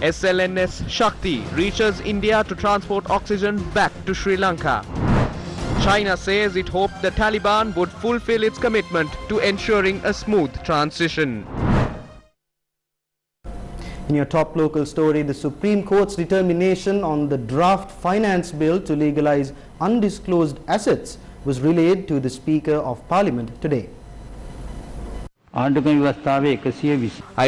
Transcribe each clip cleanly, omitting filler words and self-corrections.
SLNS Shakti reaches India to transport oxygen back to Sri Lanka. China says it hoped the Taliban would fulfill its commitment to ensuring a smooth transition. In your top local story, the Supreme Court's determination on the draft finance bill to legalize undisclosed assets was relayed to the Speaker of Parliament today. I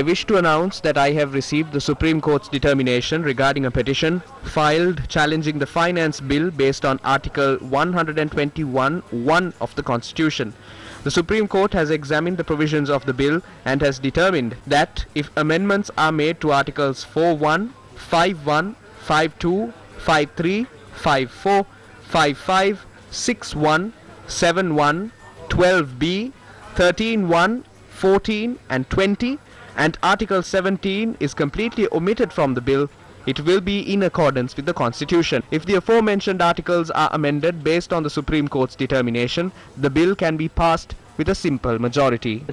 wish to announce that I have received the Supreme Court's determination regarding a petition filed challenging the finance bill based on Article 121(1) of the Constitution. The Supreme Court has examined the provisions of the bill and has determined that if amendments are made to Articles 4(1), 5(1), 5(2), 5(3), 5(4), 5(5), 6(1), 7(1), 12(b), 13(1), 14 and 20 and Article 17 is completely omitted from the bill, it will be in accordance with the Constitution. If the aforementioned articles are amended based on the Supreme Court's determination, the bill can be passed with a simple majority.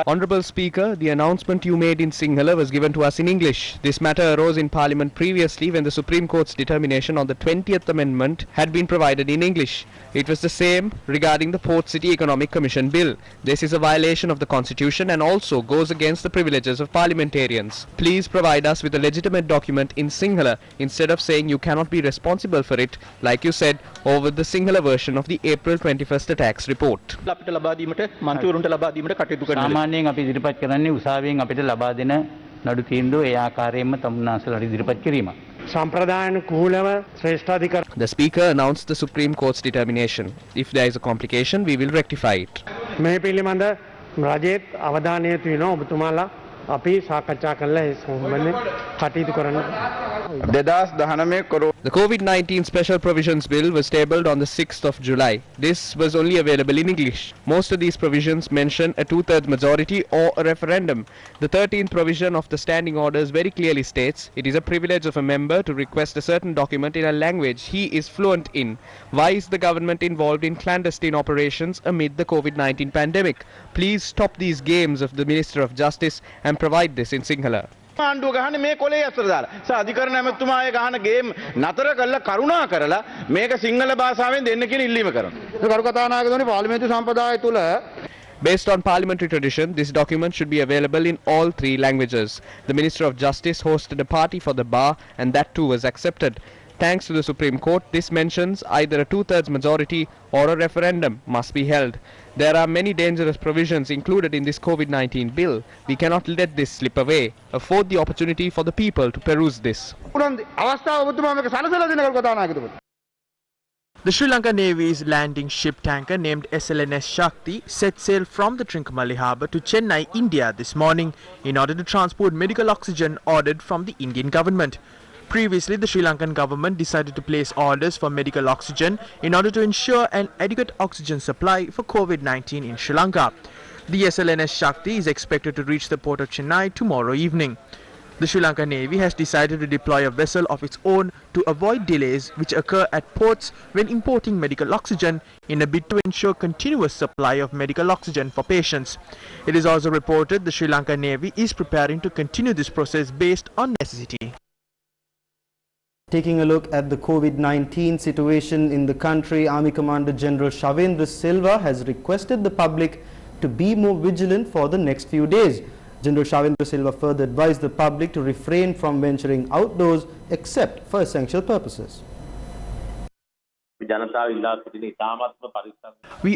Honourable Speaker, the announcement you made in Sinhala was given to us in English. This matter arose in Parliament previously when the Supreme Court's determination on the 20th Amendment had been provided in English. It was the same regarding the Port City Economic Commission Bill. This is a violation of the Constitution and also goes against the privileges of parliamentarians. Please provide us with a legitimate document in Sinhala instead of saying you cannot be responsible for it, like you said, over the Sinhala version of the April 21st tax report. The Speaker announced the Supreme Court's determination. If there is a complication, we will rectify it. The COVID-19 Special Provisions Bill was tabled on the 6th of July. This was only available in English. Most of these provisions mention a two-thirds majority or a referendum. The 13th provision of the standing orders very clearly states it is a privilege of a member to request a certain document in a language he is fluent in. Why is the government involved in clandestine operations amid the COVID-19 pandemic? Please stop these games of the Minister of Justice and provide this in Sinhala. ආණ්ඩුව ගහන්නේ මේ කොලේ අතර දාලා. අධිකරණ ඇමතුමා ඒ ගහන game නතර කරලා කරුණා කරලා මේක සිංහල භාෂාවෙන් දෙන්න කියන ඉල්ලීම කරනවා. කරු කතානායකතුමනි පාර්ලිමේන්තු සම්ප්‍රදාය තුල Based on parliamentary tradition, this document should be available in all three languages. The Minister of Justice hosted a party for the bar and that too was accepted. Thanks to the Supreme Court, this mentions either a two-thirds majority or a referendum must be held. There are many dangerous provisions included in this COVID-19 bill. We cannot let this slip away. Afford the opportunity for the people to peruse this. The Sri Lanka Navy's landing ship tanker named SLNS Shakti set sail from the Trincomalee harbour to Chennai, India this morning in order to transport medical oxygen ordered from the Indian government. Previously, the Sri Lankan government decided to place orders for medical oxygen in order to ensure an adequate oxygen supply for COVID-19 in Sri Lanka. The SLNS Shakti is expected to reach the port of Chennai tomorrow evening. The Sri Lanka Navy has decided to deploy a vessel of its own to avoid delays which occur at ports when importing medical oxygen in a bid to ensure continuous supply of medical oxygen for patients. It is also reported the Sri Lanka Navy is preparing to continue this process based on necessity. Taking a look at the COVID-19 situation in the country, Army Commander General Shavendra Silva has requested the public to be more vigilant for the next few days. General Shavendra Silva further advised the public to refrain from venturing outdoors except for essential purposes. We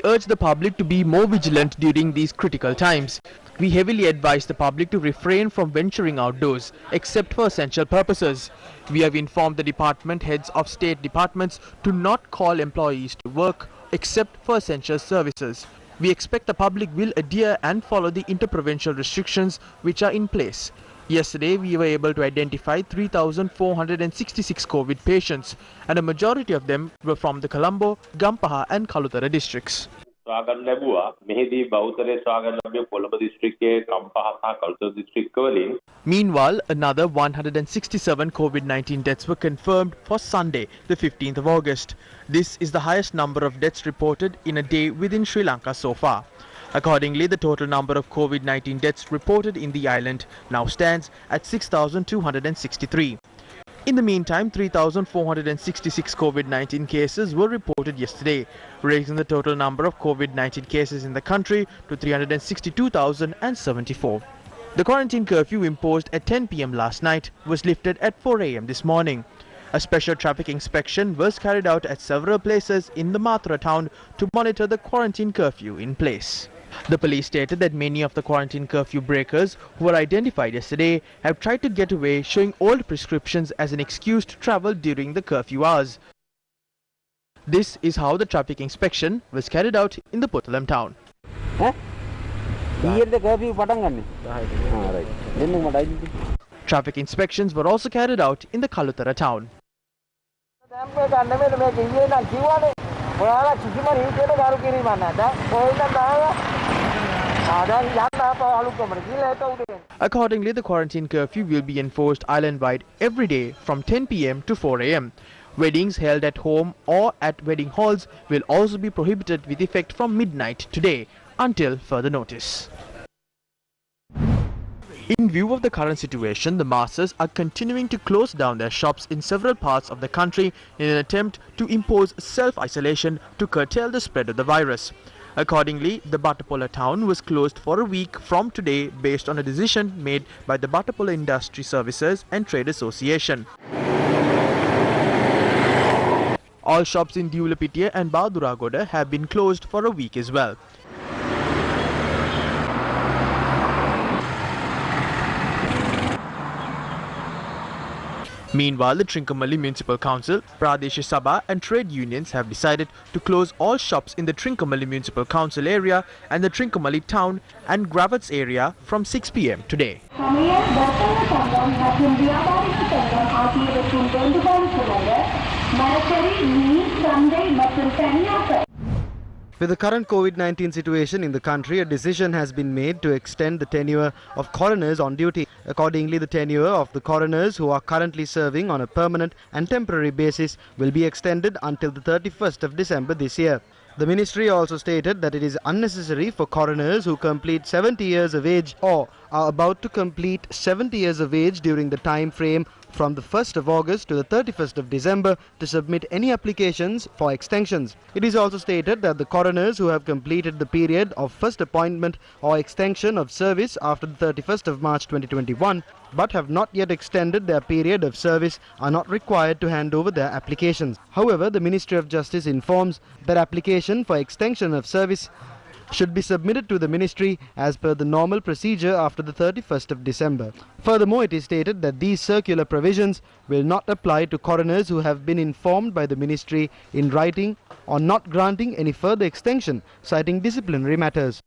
urge the public to be more vigilant during these critical times. We heavily advise the public to refrain from venturing outdoors except for essential purposes. We have informed the department heads of state departments to not call employees to work except for essential services. We expect the public will adhere and follow the interprovincial restrictions which are in place. Yesterday, we were able to identify 3,466 COVID patients, and a majority of them were from the Colombo, Gampaha and Kalutara districts. සොයාගන්න ලැබුවා. මෙහිදී බෞද්ධලේ සොයාගන්න ලැබුවේ කොළඹ දිස්ත්‍රික්කයේ කම්පහ සහ Kalutara දිස්ත්‍රික්කවලින්. Meanwhile, another 167 COVID-19 deaths were confirmed for Sunday, the 15th of August. This is the highest number of deaths reported in a day within Sri Lanka so far. Accordingly, the total number of COVID-19 deaths reported in the island now stands at 6,263. In the meantime, 3,466 COVID-19 cases were reported yesterday, raising the total number of COVID-19 cases in the country to 362,074. The quarantine curfew imposed at 10 p.m. last night was lifted at 4 a.m. this morning. A special traffic inspection was carried out at several places in the Mathura town to monitor the quarantine curfew in place. The police stated that many of the quarantine curfew breakers who were identified yesterday have tried to get away, showing old prescriptions as an excuse to travel during the curfew hours. This is how the traffic inspection was carried out in the Puttalam town. Traffic inspections were also carried out in the Kalutara town. Accordingly, the quarantine curfew will be enforced island-wide every day from 10 p.m. to 4 a.m. Weddings held at home or at wedding halls will also be prohibited with effect from midnight today until further notice. In view of the current situation, the masses are continuing to close down their shops in several parts of the country in an attempt to impose self-isolation to curtail the spread of the virus. Accordingly, the Batapola town was closed for a week from today based on a decision made by the Batapola Industry Services and Trade Association. All shops in Diulapitiya and Baduragoda have been closed for a week as well. Meanwhile, the Trincomalee Municipal Council, Pradesh Sabha and trade unions have decided to close all shops in the Trincomalee Municipal Council area and the Trincomalee town and Gravats area from 6 p.m. today. With the current COVID-19 situation in the country, a decision has been made to extend the tenure of coroners on duty. Accordingly, the tenure of the coroners who are currently serving on a permanent and temporary basis will be extended until the 31st of December this year. The ministry also stated that it is unnecessary for coroners who complete 70 years of age or are about to complete 70 years of age during the time frame from the 1st of August to the 31st of December to submit any applications for extensions. It is also stated that the coroners who have completed the period of first appointment or extension of service after the 31st of March 2021 but have not yet extended their period of service are not required to hand over their applications. However, the Ministry of Justice informs that application for extension of service should be submitted to the ministry as per the normal procedure after the 31st of December. Furthermore, it is stated that these circular provisions will not apply to coroners who have been informed by the ministry in writing or not granting any further extension, citing disciplinary matters.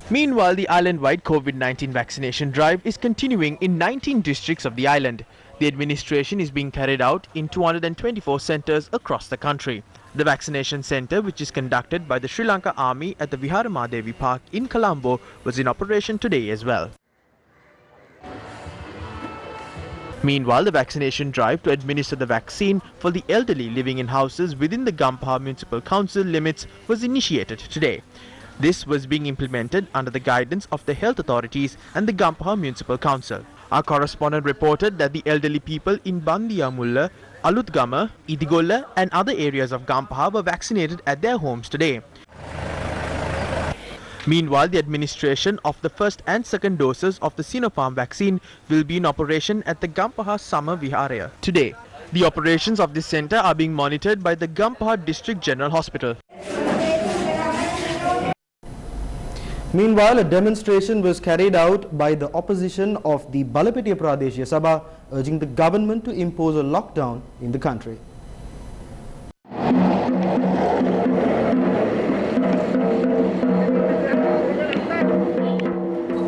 Meanwhile, the island-wide COVID-19 vaccination drive is continuing in 19 districts of the island. The administration is being carried out in 224 centres across the country. The vaccination centre, which is conducted by the Sri Lanka Army at the Viharamadevi Park in Colombo, was in operation today as well. Meanwhile, the vaccination drive to administer the vaccine for the elderly living in houses within the Gampaha Municipal Council limits was initiated today. This was being implemented under the guidance of the health authorities and the Gampaha Municipal Council. Our correspondent reported that the elderly people in Bandiyamulla, Alutgama, Idigolla and other areas of Gampaha were vaccinated at their homes today. Meanwhile, the administration of the first and second doses of the Sinopharm vaccine will be in operation at the Gampaha Summer Viharaya today. The operations of this centre are being monitored by the Gampaha District General Hospital. Meanwhile, a demonstration was carried out by the opposition of the Balapitiya Pradesh Sabha urging the government to impose a lockdown in the country.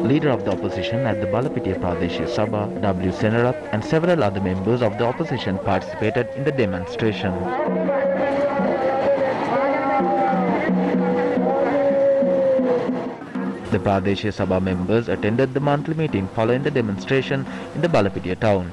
Leader of the opposition at the Balapitiya Pradesh Sabha, W. Senarath, and several other members of the opposition participated in the demonstration. The Pradeshya Sabha members attended the monthly meeting following the demonstration in the Balapitiya town.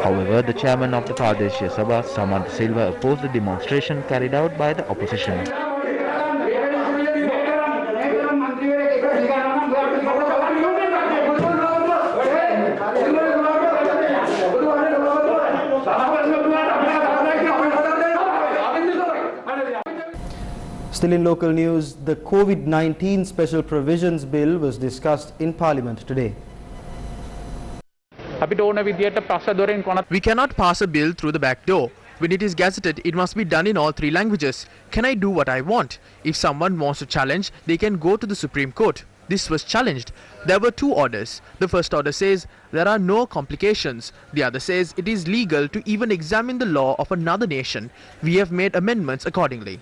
However, the chairman of the Pradeshya Sabha, Samantha Silva, opposed the demonstration carried out by the opposition. Still in local news, the COVID-19 Special Provisions Bill was discussed in Parliament today. We cannot pass a bill through the back door. When it is gazetted, it must be done in all 3 languages. Can I do what I want? If someone wants to challenge, they can go to the Supreme Court. This was challenged. There were 2 orders. The first order says there are no complications. The other says it is legal to even examine the law of another nation. We have made amendments accordingly.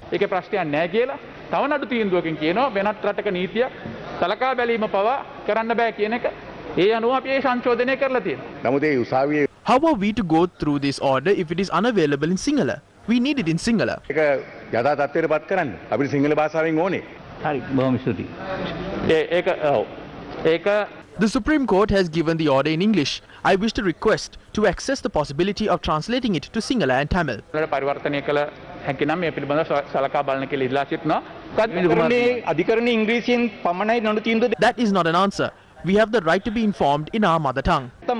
How are we to go through this order if it is unavailable in Sinhala? We need it in Sinhala. The Supreme Court has given the order in English. I wish to request to access the possibility of translating it to Sinhala and Tamil. That is not an answer. We have the right to be informed in our mother tongue. We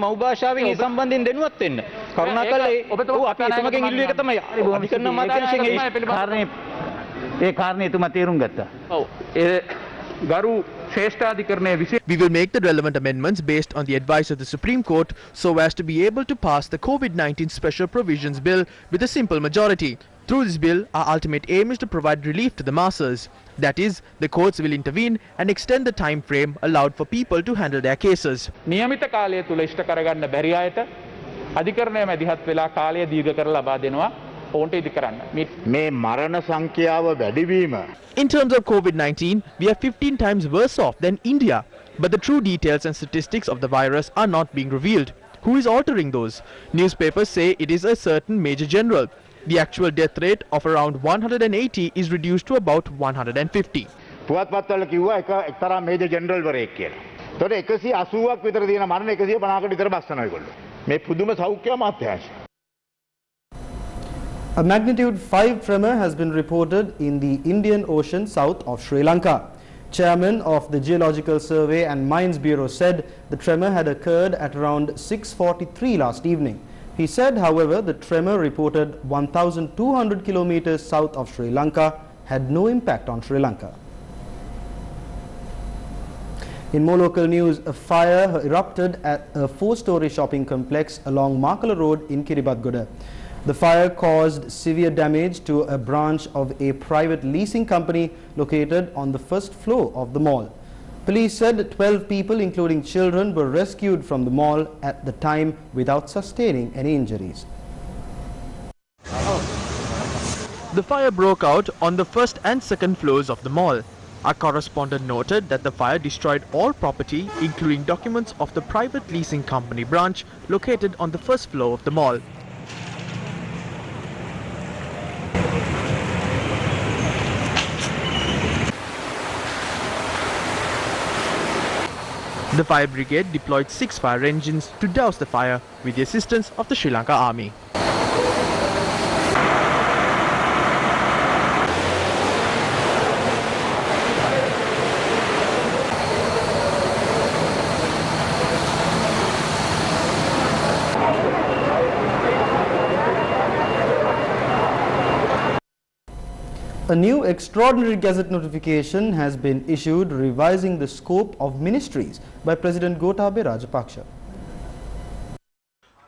will make the relevant amendments based on the advice of the Supreme Court so as to be able to pass the COVID-19 Special Provisions Bill with a simple majority. Through this bill, our ultimate aim is to provide relief to the masses. That is, the courts will intervene and extend the time frame allowed for people to handle their cases. In terms of COVID-19, we are 15 times worse off than India. But the true details and statistics of the virus are not being revealed. Who is altering those? Newspapers say it is a certain Major General. The actual death rate of around 180 is reduced to about 150. පුවත්පත්වල කිව්වා එක්තරා major general වරයෙක් කියලා. ඒතකොට 180ක් විතර තියෙන මරණ 150කට විතර බස්සනවා ඒගොල්ලෝ. මේ පුදුම සෞඛ්‍ය අමාත්‍යාංශ. A magnitude 5 tremor has been reported in the Indian Ocean south of Sri Lanka. Chairman of the Geological Survey and Mines Bureau said the tremor had occurred at around 6:43 last evening. He said, however, the tremor reported 1,200 kilometers south of Sri Lanka had no impact on Sri Lanka. In more local news, a fire erupted at a 4-story shopping complex along Makala Road in Kiribati. The fire caused severe damage to a branch of a private leasing company located on the first floor of the mall. Police said 12 people, including children, were rescued from the mall at the time without sustaining any injuries. The fire broke out on the first and second floors of the mall. Our correspondent noted that the fire destroyed all property, including documents of the private leasing company branch located on the first floor of the mall. The fire brigade deployed 6 fire engines to douse the fire with the assistance of the Sri Lanka Army. A new extraordinary gazette notification has been issued revising the scope of ministries by President Gotabaya Rajapaksa.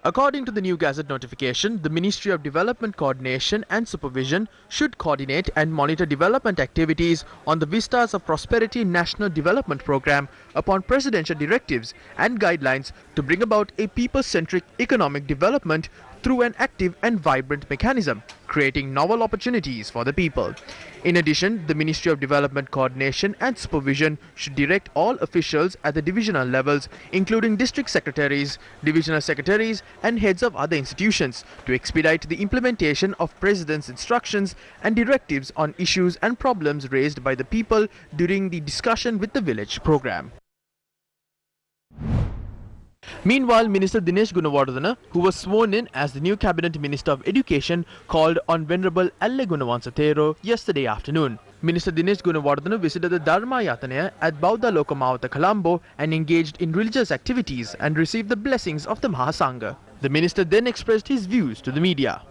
According to the new Gazette notification, the Ministry of Development Coordination and Supervision should coordinate and monitor development activities on the Vistas of Prosperity National Development Programme upon presidential directives and guidelines to bring about a people-centric economic development through an active and vibrant mechanism, creating novel opportunities for the people. In addition, the Ministry of Development Coordination and Supervision should direct all officials at the divisional levels, including district secretaries, divisional secretaries, and heads of other institutions, to expedite the implementation of President's instructions and directives on issues and problems raised by the people during the discussion with the village program. Meanwhile, Minister Dinesh Gunawardena, who was sworn in as the new Cabinet Minister of Education, called on Venerable Alle Gunawansa yesterday afternoon. Minister Dinesh Gunawardena visited the Dharma Yatanaya at Bauddha Lokamawata, Colombo, and engaged in religious activities and received the blessings of the Mahasangha. The minister then expressed his views to the media.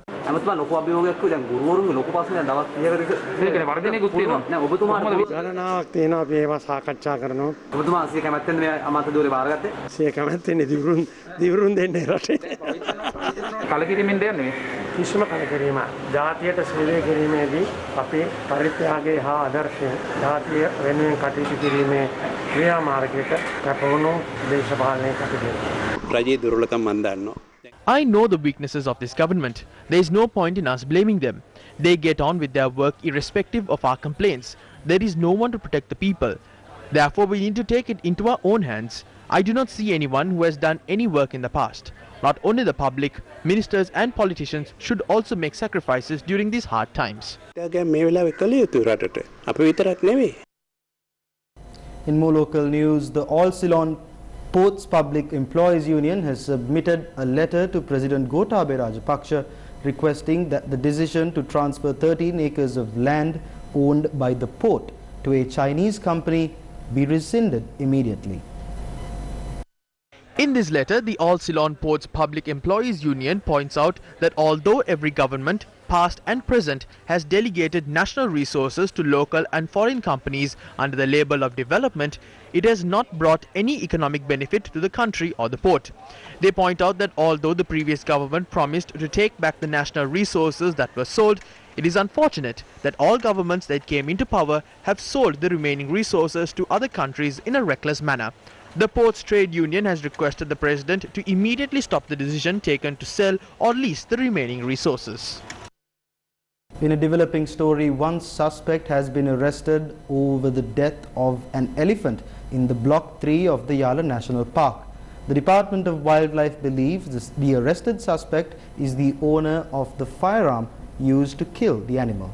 I know the weaknesses of this government. There is no point in us blaming them. They get on with their work irrespective of our complaints. There is no one to protect the people. Therefore, we need to take it into our own hands. I do not see anyone who has done any work in the past. Not only the public, ministers and politicians should also make sacrifices during these hard times. In more local news, the All Ceylon Ports Public Employees Union has submitted a letter to President Gotabaya Rajapaksa requesting that the decision to transfer 13 acres of land owned by the port to a Chinese company be rescinded immediately. In this letter, the All Ceylon Ports Public Employees Union points out that although every government, past and present, has delegated national resources to local and foreign companies under the label of development, it has not brought any economic benefit to the country or the port. They point out that although the previous government promised to take back the national resources that were sold, it is unfortunate that all governments that came into power have sold the remaining resources to other countries in a reckless manner. The Ports Trade Union has requested the President to immediately stop the decision taken to sell or lease the remaining resources. In a developing story, one suspect has been arrested over the death of an elephant in the Block 3 of the Yala National Park. The Department of Wildlife believes the arrested suspect is the owner of the firearm used to kill the animal.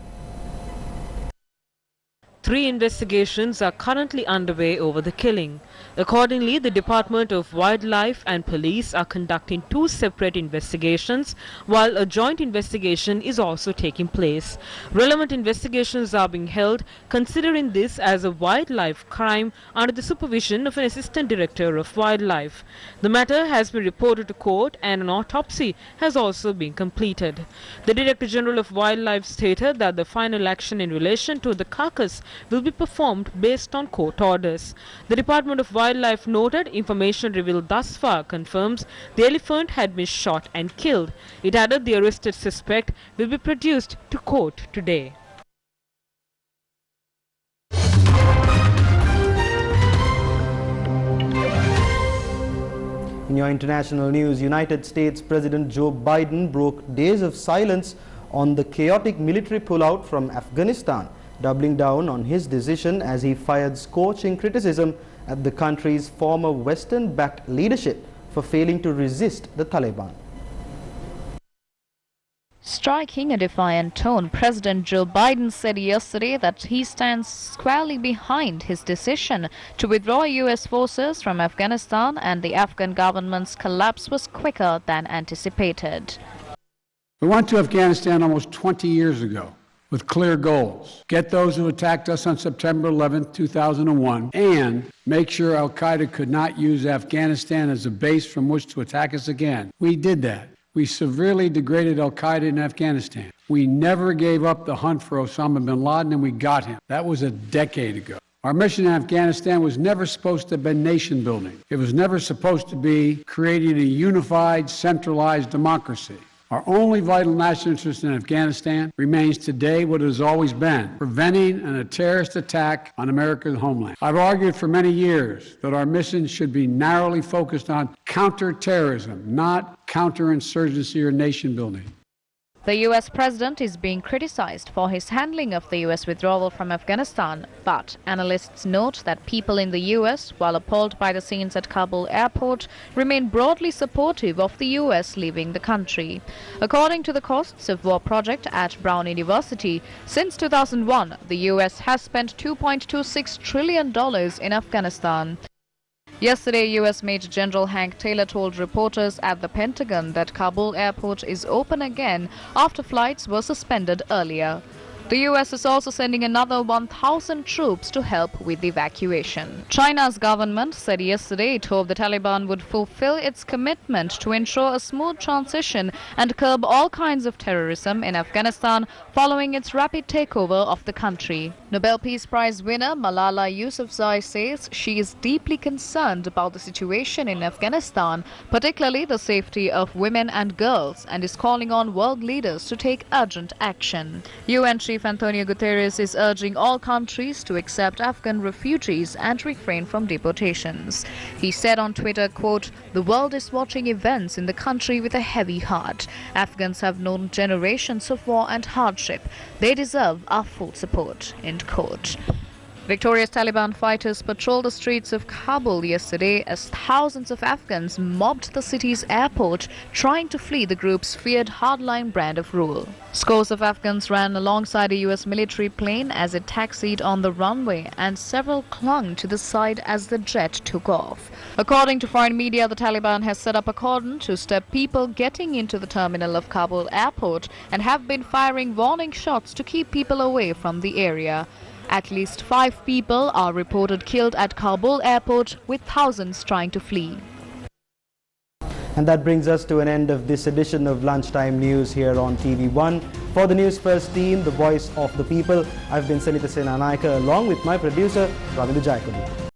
3 investigations are currently underway over the killing. Accordingly, the Department of Wildlife and Police are conducting 2 separate investigations, while a joint investigation is also taking place. Relevant investigations are being held, considering this as a wildlife crime under the supervision of an Assistant Director of Wildlife. The matter has been reported to court and an autopsy has also been completed. The Director General of Wildlife stated that the final action in relation to the carcass will be performed based on court orders. The Department of Wildlife noted information revealed thus far confirms the elephant had been shot and killed. It added the arrested suspect will be produced to court today. In your international news, United States President Joe Biden broke days of silence on the chaotic military pullout from Afghanistan, doubling down on his decision as he fired scorching criticism at the country's former Western-backed leadership for failing to resist the Taliban. Striking a defiant tone, President Joe Biden said yesterday that he stands squarely behind his decision to withdraw U.S. forces from Afghanistan, and the Afghan government's collapse was quicker than anticipated. We went to Afghanistan almost 20 years ago with clear goals: get those who attacked us on September 11, 2001, and make sure al-Qaeda could not use Afghanistan as a base from which to attack us again. We did that. We severely degraded al-Qaeda in Afghanistan. We never gave up the hunt for Osama bin Laden, and we got him. That was a decade ago. Our mission in Afghanistan was never supposed to have been nation building. It was never supposed to be creating a unified, centralized democracy. Our only vital national interest in Afghanistan remains today what it has always been, preventing a terrorist attack on America's homeland. I've argued for many years that our mission should be narrowly focused on counterterrorism, not counterinsurgency or nation building. The U.S. president is being criticized for his handling of the U.S. withdrawal from Afghanistan, but analysts note that people in the U.S., while appalled by the scenes at Kabul airport, remain broadly supportive of the U.S. leaving the country. According to the Costs of War project at Brown University, since 2001, the U.S. has spent $2.26 trillion in Afghanistan. Yesterday, U.S. Major General Hank Taylor told reporters at the Pentagon that Kabul airport is open again after flights were suspended earlier. The U.S. is also sending another 1,000 troops to help with the evacuation. China's government said yesterday it hoped the Taliban would fulfill its commitment to ensure a smooth transition and curb all kinds of terrorism in Afghanistan following its rapid takeover of the country. Nobel Peace Prize winner Malala Yousafzai says she is deeply concerned about the situation in Afghanistan, particularly the safety of women and girls, and is calling on world leaders to take urgent action. UN Chief Antonio Guterres is urging all countries to accept Afghan refugees and refrain from deportations. He said on Twitter, quote, "The world is watching events in the country with a heavy heart. Afghans have known generations of war and hardship. They deserve our full support," end quote. Victorious Taliban fighters patrolled the streets of Kabul yesterday as thousands of Afghans mobbed the city's airport, trying to flee the group's feared hardline brand of rule. Scores of Afghans ran alongside a U.S. military plane as it taxied on the runway, and several clung to the side as the jet took off. According to foreign media, the Taliban has set up a cordon to stop people getting into the terminal of Kabul airport and have been firing warning shots to keep people away from the area. At least 5 people are reported killed at Kabul airport, with thousands trying to flee. And that brings us to an end of this edition of Lunchtime News here on TV1. For the News First team, the voice of the people, I've been Sanita Senanayaka along with my producer, Ravindu Jayakodu.